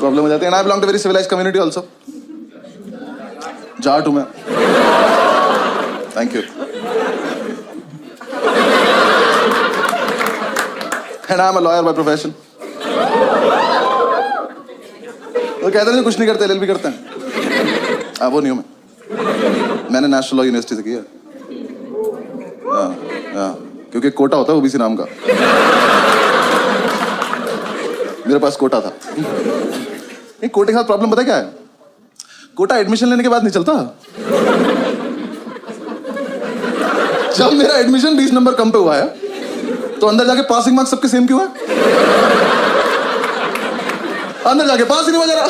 Problem हो जाती है। And I belong to very civilised community also. Jat हूं मैं। Thank you. And I am a lawyer by profession. तो कहते हैं कुछ नहीं करते, एलएलबी करते हैं। वो नहीं हूं मैंने नेशनल लॉ यूनिवर्सिटी से किया। क्योंकि कोटा होता है ओबीसी नाम का, मेरे पास कोटा था। एक कोटे के साथ प्रॉब्लम पता क्या है? कोटा एडमिशन लेने के बाद नहीं चलता। जब मेरा एडमिशन 20 नंबर कम पे हुआ है तो अंदर जाके पासिंग मार्क्स सबके सेम क्यों है? अंदर जाके पास ही नहीं हो जा रहा।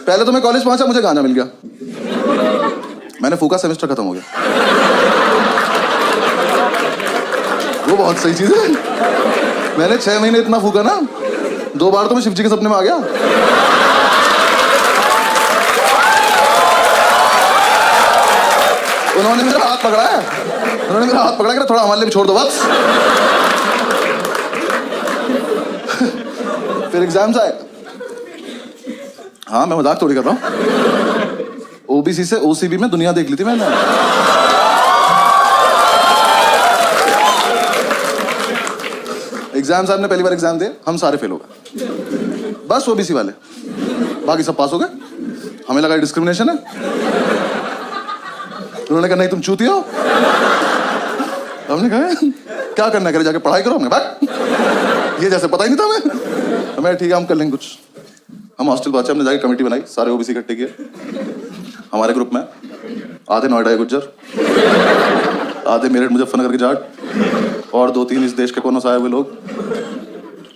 पहले तो मैं कॉलेज पहुंचा, मुझे गाना मिल गया, मैंने फूका, सेमेस्टर खत्म हो गया। वो बहुत सही चीज है। मैंने 6 महीने इतना फूका ना, 2 बार तो मैं शिव जी के सपने में आ गया। उन्होंने मेरा हाथ पकड़ा है, उन्होंने मेरा हाथ पकड़ा कि थोड़ा हमारे लिए भी छोड़ दो बस। फिर एग्जाम्स आए। हाँ मैं मजाक थोड़ी कर रहा हूँ। ओबीसी से ओसीबी में दुनिया देख ली थी मैंने। एग्जाम साहब ने पहली बार एग्जाम दिए, हम सारे फेल हो गए, बस ओबीसी वाले, बाकी सब पास हो गए। हमें लगा डिस्क्रिमिनेशन है। उन्होंने कहा नहीं तुम चूतिया हो। हमने कहा क्या करना है, जाके पढ़ाई करो। हमने बात ये जैसे पता ही नहीं था मैं ठीक है हम कर लेंगे कुछ। हम हॉस्टल पहुंचे, हमने जाके कमेटी बनाई, सारे ओबीसी इकट्ठे किए। हमारे ग्रुप में आधे नोएडा के गुज्जर, आधे मेरठ मुजफ्फरनगर के जाट, और 2-3 इस देश के कोनों से आए हुए लोग।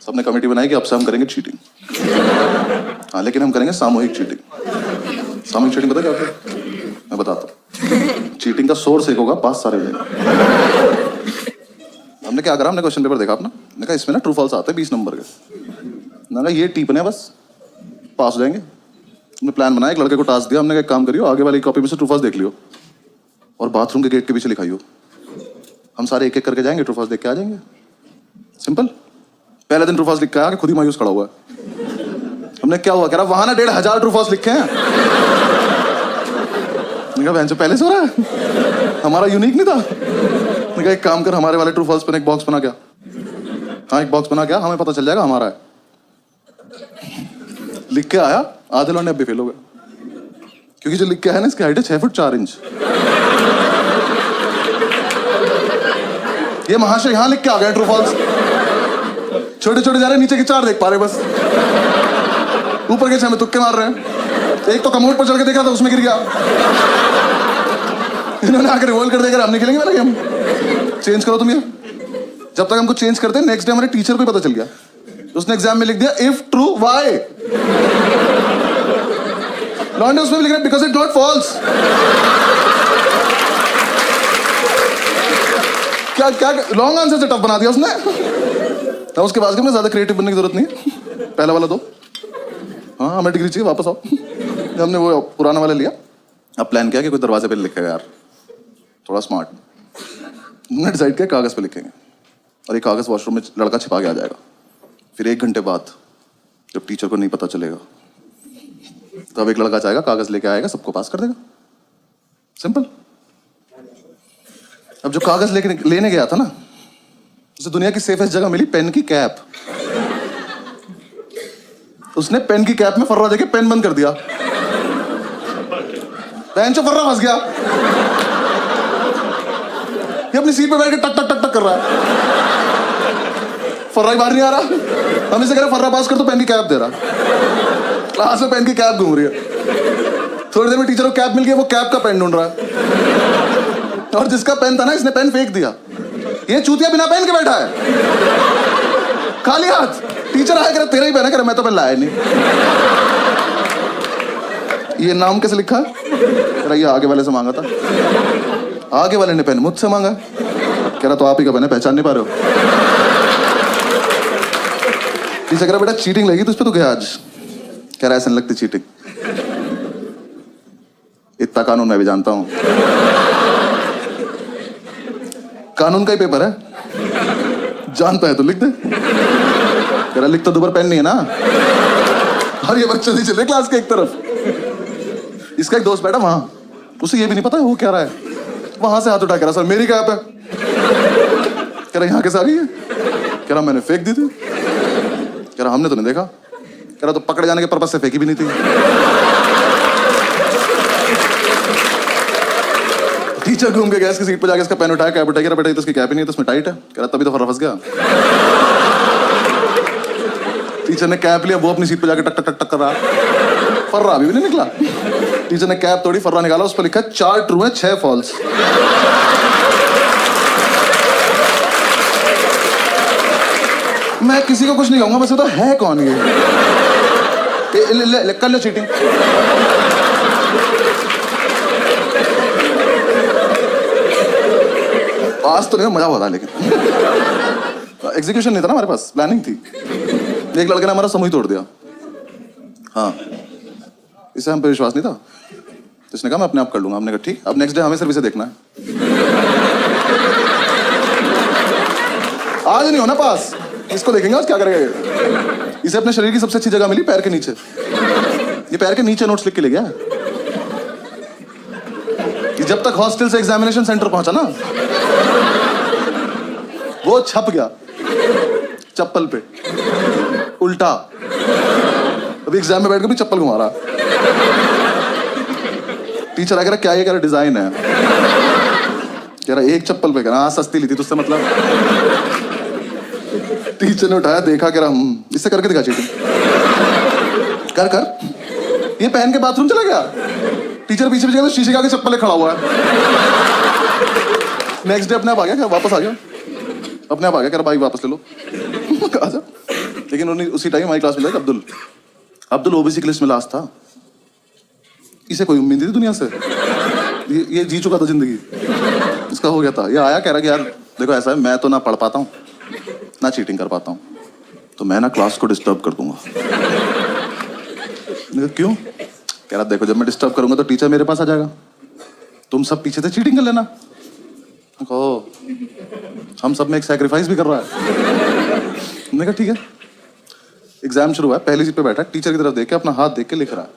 सबने कमेटी बनाई कि अब से हम करेंगे चीटिंग। हाँ लेकिन हम करेंगे सामूहिक चीटिंग। सामूहिक चीटिंग पता क्या होता है? मैं बताता हूँ। चीटिंग का सोर्स एक होगा, पास सारे हो जाएंगे। हमने क्या करा, हमने क्वेश्चन पेपर देखा अपना, मैंने कहा इसमें ना ट्रू फॉल्स आते हैं 20 नंबर के। मैंने कहा ये टीपने बस पास हो जाएंगे। हमने प्लान बनाया, एक लड़के को टास्क दिया, हमने एक काम करियो, आगे वाली कॉपी में से ट्रू फॉल्स देख लियो और बाथरूम के गेट के पीछे लिखाइयो। हम सारे एक एक करके जाएंगे, ट्रू फॉल्स देख के आ जाएंगे। सिंपल। पहले दिन ट्रू फॉल्स लिख के आया, खुद ही मायूस खड़ा हुआ है। हमने क्या हुआ, कह रहा वहां ना 1500 ट्रू फॉल्स लिखे हैं। मैंने पहले से हो रहा है, हमारा यूनिक नहीं था। मैंने कहा एक काम कर, हमारे वाले ट्रू फॉल्स पर एक बॉक्स बना क्या। हाँ एक बॉक्स बना क्या, हमें पता चल जाएगा हमारा है। लिख के आया, आधे लौंडे अब भी फेल हो गए, क्योंकि जो लिख के आया ना इसकी हाइट है 6 फुट 4 इंच। ये महाशय यहां लिख के आ गए ट्रू फॉल्स, छोटे छोटे जा रहे, नीचे के 4 देख पा रहे बस, ऊपर के 6 में तुक्के मार रहे हैं। एक तो कमोड पर चढ़ के देखा था, उसमें गिर गया। इन्होंने आकर रिवॉल्व कर दिया, हम नहीं खेलेंगे वाला गेम, चेंज करो तुम ये। जब तक हमको चेंज करते, नेक्स्ट डे हमारे टीचर को ही पता चल गया, उसने एग्जाम में लिख दिया इफ ट्रू वाई। लॉन्डे उसमें भी लिख रहा है बिकॉज इट नॉट फॉल्स। क्या क्या लॉन्ग आंसर से टफ बना दिया उसने। तो उसके बाद में ज्यादा क्रिएटिव बनने की जरूरत नहीं है, पहला वाला दो। हाँ हमें डिग्री चाहिए, वापस आओ। हमने वो पुराना वाला लिया, अब प्लान किया कि कोई दरवाजे पे लिखेगा यार, थोड़ा स्मार्ट। हमने डिसाइड किया कागज पे लिखेंगे, और ये कागज वॉशरूम में लड़का छिपा के आ जाएगा। फिर 1 घंटे बाद जब टीचर को नहीं पता चलेगा, तो अब एक लड़का जाएगा, कागज लेके आएगा, सबको पास कर देगा। सिंपल। अब जो कागज लेने गया था ना, उसे दुनिया की सेफेस्ट जगह मिली, पेन की कैप। उसने पेन की कैप में फर्रा देके पेन बंद कर दिया, पेन से फर्रा फंस गया। ये अपनी सीट पे बैठ के टक टक टक टक कर रहा है, फर्रा ही बाहर नहीं आ रहा। हम इसे कह रहे फर्रा पास कर, तो पेन की कैप दे रहा। क्लास में पेन की कैप घूम रही है। थोड़ी देर में टीचर को कैप मिल गई, वो कैप का पेन ढूंढ रहा है, और जिसका पेन था ना, इसने पेन फेंक दिया। ये चूतिया बिना पेन के बैठा है, खाली हाथ। टीचर आया, कह तेरा ही पेन है, कह मैं तो पेन लाया नहीं। ये नाम कैसे लिखा है, कह रहा ये आगे वाले से मांगा था। आगे वाले ने पेन मुझसे मांगा, कह रहा तो आप ही का पेन है, पहचान नहीं पा रहे हो। टीचर कह रहा बेटा चीटिंग लगी तुझ पे, तो गया आज। कह रहा ऐसे नहीं लगती चीटिंग, इतना कानून मैं भी जानता हूं। कानून का ही पेपर है, जानता है तो लिख दे। कह रहा लिख तो दोबारा पेन नहीं है ना, और ये बच्चे नहीं चल रहे क्लास के एक तरफ। इसका एक दोस्त बैठा वहां, उसे ये भी नहीं पता है वो क्या रहा है, वहां से हाथ उठा कह रहा सर मेरी कैप है। कह रहा यहाँ कैसे आ गई है? कह रहा मैंने फेंक दी थी। कह रहा हमने तो नहीं देखा। कह रहा तो पकड़े जाने के पर्पज से फेंकी भी नहीं थी। टीचर घूम के गया इसकी सीट पे जाके इसका पेन उठाया, कैप उठाया, कह रहा बेटा ये तो इसकी कैप ही नहीं है, तो इसमें टाइट है। कह रहा तभी तो फर्रा फंस गया। टीचर ने कैप लिया, वो अपनी सीट पे जाके टक टक टक टक कर रहा, फर्रा अभी भी नहीं निकला। टीचर ने कैप तोड़ी, फर्रा निकाला, उस पर लिखा 4 ट्रू है 6 फॉल्स। मैं किसी को कुछ नहीं कहूंगा, बस तो है कौन ये? ले, कर लो चीटिंग। आज तो नहीं, मजा हुआ था लेकिन एग्जीक्यूशन नहीं था ना हमारे पास, प्लानिंग थी। एक लड़के ने हमारा समूह ही तोड़ दिया। हाँ, इससे हम पे विश्वास नहीं था, तो इसने कहा मैं अपने आप कर लूंगा। हमने कहा ठीक, अब नेक्स्ट डे हमें सिर्फ इसे देखना है। आज नहीं होना पास, इसको देखेंगे आज क्या करेगा ये। इसे अपने शरीर की सबसे अच्छी जगह मिली, पैर के नीचे। ये पैर के नीचे नोट्स लिख के ले गया कि जब तक हॉस्टल से एग्जामिनेशन सेंटर पहुंचा ना, वो छप गया चप्पल पे उल्टा। अभी एग्जाम में बैठ के भी चप्पल घुमा रहा। टीचर आ कह रहा क्या ये? कह रहा डिजाइन है। कह रहा एक चप्पल पे। कह रहा सस्ती ली थी तुझसे मतलब। टीचर ने उठाया, देखा, कह रहा इससे करके दिखा चीटिंग। कर कर। ये पहन के बाथरूम चला गया। टीचर पीछे पीछे शीशे के आगे चप्पल खड़ा हुआ है। नेक्स्ट डे अपने आप आ गया, वापस आ गया, अपने आप आ गया, कह रहा बाइक वापस ले लो। आजा। लेकिन उन्हें उसी टाइम हमारी क्लास में जाए अब्दुल ओबीसी की लिस्ट में लास्ट था। इसे कोई उम्मीद नहीं थी दुनिया से, ये जी चुका था जिंदगी, इसका हो गया था। ये आया, कह रहा कि यार देखो ऐसा है, मैं तो ना पढ़ पाता हूँ ना चीटिंग कर पाता हूँ, तो मैं ना क्लास को डिस्टर्ब कर दूंगा। क्यों? कह रहा देखो जब मैं डिस्टर्ब करूंगा तो टीचर मेरे पास आ जाएगा, तुम सब पीछे से चीटिंग कर लेना। ओ, हम सब में एक सैक्रिफाइस भी कर रहा है। मैंने कहा ठीक है। एग्जाम शुरू हुआ, पहली सीट पे बैठा, टीचर की तरफ देख के अपना हाथ देख के लिख रहा है।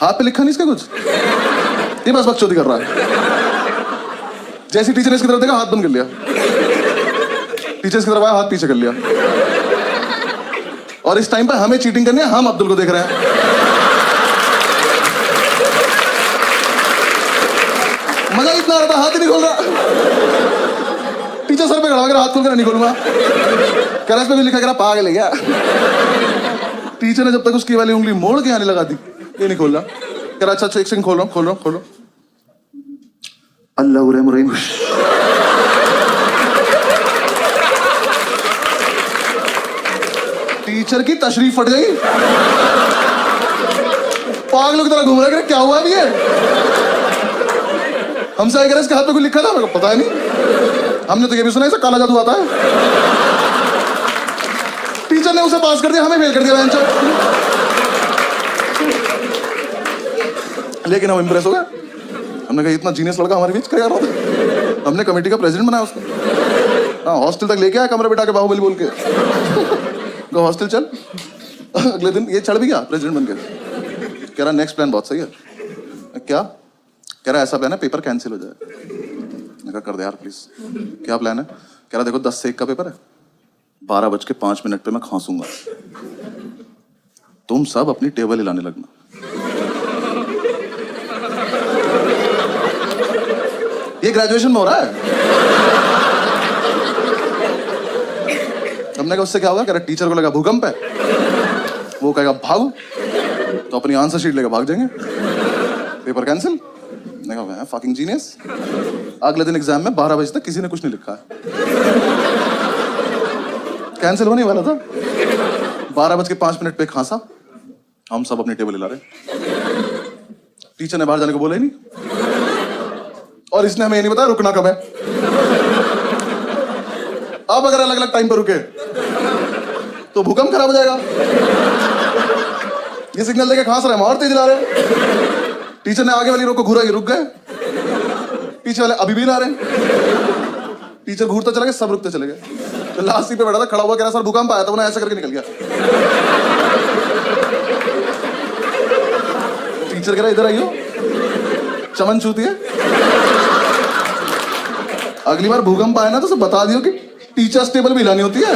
हाथ पे लिखा नहीं इसका कुछ, ये बस बकचोदी कर रहा है। जैसे टीचर ने इसकी तरफ देखा, हाथ बंद कर लिया। टीचर इसकी तरफ आया, हाथ पीछे कर लिया। और इस टाइम पे हमें चीटिंग करनी है, हम अब्दुल को देख रहे हैं। मजा इतना आ रहा था, हाथ ही नहीं खोल रहा। टीचर सर पे खड़ा कर हाथ खोल कर नहीं खोलूंगा। कह रहा इस पे भी लिखा, कह रहा पागल है क्या? टीचर ने जब तक उसकी वाली उंगली मोड़ के आने लगा दी, ये नहीं खोल रहा। कह रहा अच्छा एक सेकंड, खोल रहा हूं। अल्लाह रहीम रहीम। टीचर की तशरीफ फट गई। पागलों की तरह घूम रहा है, क्या हुआ अभी ये? हमसे आए, कह रहे इसके हाथ पे कुछ लिखा था, मेरे को पता है नहीं, हमने तो ये भी सुना इसे काला जादू आता है। टीचर ने उसे पास कर दिया, हमें फेल कर दिया बेंचर। लेकिन हम इंप्रेस हो गए। हमने कहा इतना जीनियस लड़का हमारे बीच क्या रहा था। हमने कमेटी का प्रेसिडेंट बनाया उसको। हाँ, हॉस्टल तक लेके आया, कमरे बिठा के बाहुबली बोल के। हॉस्टल चल। अगले दिन ये चढ़ भी गया प्रेसिडेंट बन के। कह रहा नेक्स्ट प्लान बहुत सही है। क्या? कह रहा ऐसा प्लान है पेपर कैंसिल हो जाए। मैंने कहा कर दे यार प्लीज। क्या प्लान है? कह रहा देखो 10 से 1 का पेपर है, 12:05 पे मैं खांसूंगा, तुम सब अपनी टेबल हिलाने लगना। ये ग्रेजुएशन में हो रहा है। हमने कहा उससे क्या होगा? कह रहा टीचर को लगा भूकंप है, वो कहेगा भागो, तो अपनी आंसर शीट लेकर भाग जाएंगे, पेपर कैंसिल। मैंने कहा फकिंग जीनियस। अगले दिन एग्जाम में 12 बजे तक किसी ने कुछ नहीं लिखा है। कैंसिल होने वाला था। 12:05 पे खांसा, हम सब अपनी टेबल हिला रहे। टीचर ने बाहर जाने को बोला ही नहीं, और इसने हमें ये नहीं बताया रुकना कब है। अब अगर अलग अलग टाइम पर रुके तो भूकंप खराब हो जाएगा। ये सिग्नल देके खांस रहे, हम और तेज ला रहे। टीचर ने आगे वाली रो को घूरा, ये रुक गए, पीछे वाले अभी भी ला रहे। टीचर घूरता चला गया, सब रुकते चले गए। तो लास्ट सीट पे बैठा था, खड़ा हुआ कह रहा सर भूकंप आया था, वो ऐसे करके निकल गया। टीचर कह रहा इधर आइयो, चमन छूती है। अगली बार भूकंप आया ना तो सब बता दियो कि टीचर्स टेबल भी हिलानी होती है।